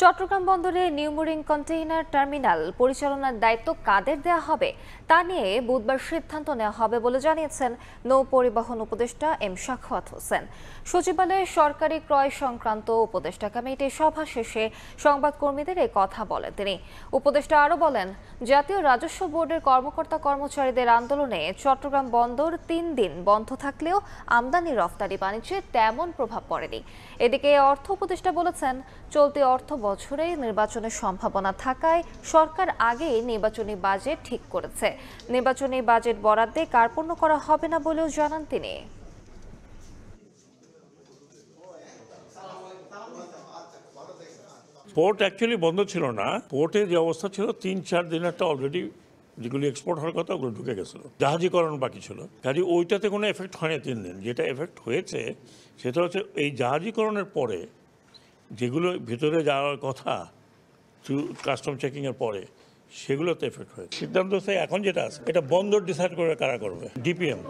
চট্টগ্রাম বন্দরে New Mooring container terminal পরিচালনার দায়িত্ব কাদের দেয়া হবে তা নিয়ে বুধবার সিদ্ধান্ত নেওয়া হবে বলে জানিয়েছেন নৌ পরিবহন উপদেষ্টা এম সাখাওয়াত হোসেন। সচিবালয়ে সরকারি ক্রয় সংক্রান্ত উপদেষ্টা কমিটির সভা শেষে সংবাদকর্মীদের এই কথা বলেন তিনি। উপদেষ্টা আরও বলেন, জাতীয় রাজস্ব বোর্ডের কর্মকর্তা কর্মচারীদের আন্দোলনে চট্টগ্রাম বন্দর 3 দিন বন্ধ থাকলেও আমদানি রফতানি বাণিজ্যে তেমন প্রভাব পড়েনি। এদিকে অর্থ উপদেষ্টা বলেছেন, চলতি অর্থ বছরে নির্বাচনের সম্ভাবনা থাকায় সরকার আগেই নির্বাচনী বাজেট ঠিক করেছে। নির্বাচনী বাজেট বরাদ্দে কার্পণ্য করা হবে না বলেও জানান তিনি। পোর্ট অ্যাকচুয়ালি বন্ধ ছিল না। পোর্টে যে অবস্থা ছিল 3-4 দিন একটা অলরেডি যেগুলি এক্সপোর্ট হওয়ার কথা ওগুলো ঢুকে গেছিল, জাহাজীকরণ বাকি ছিল। কাজে ওইটাতে কোনো এফেক্ট হয়নি 3 দিন। যেটা এফেক্ট হয়েছে সেটা হচ্ছে এই জাহাজীকরণের পরে যেগুলো ভিতরে যাওয়ার কথা কাস্টম চেকিংয়ের পরে সেগুলোতে এফেক্ট হয়েছে। সিদ্ধান্ত এখন যেটা আছে এটা বন্দর ডিসাইড করে কারা করবে, ডিপিএম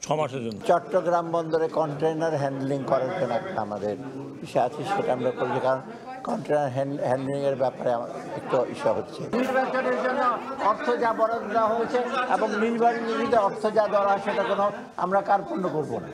6 মাসের জন্য। চট্টগ্রাম বন্দরে কন্টেইনার হ্যান্ডলিং করার জন্য একটা আমাদের বিষয় আছে, সেটা আমরা করছি, কারণ কন্টেইনার হ্যান্ডলিংয়ের ব্যাপারে একটু ইস্যু হচ্ছে। নির্বাচনের জন্য অর্থ যা বরাদ্দ দেওয়া হয়েছে এবং নির্বাচনীতে অর্থ যা দেওয়া হয় সেটা কোনো আমরা কার্পণ্য করবো না।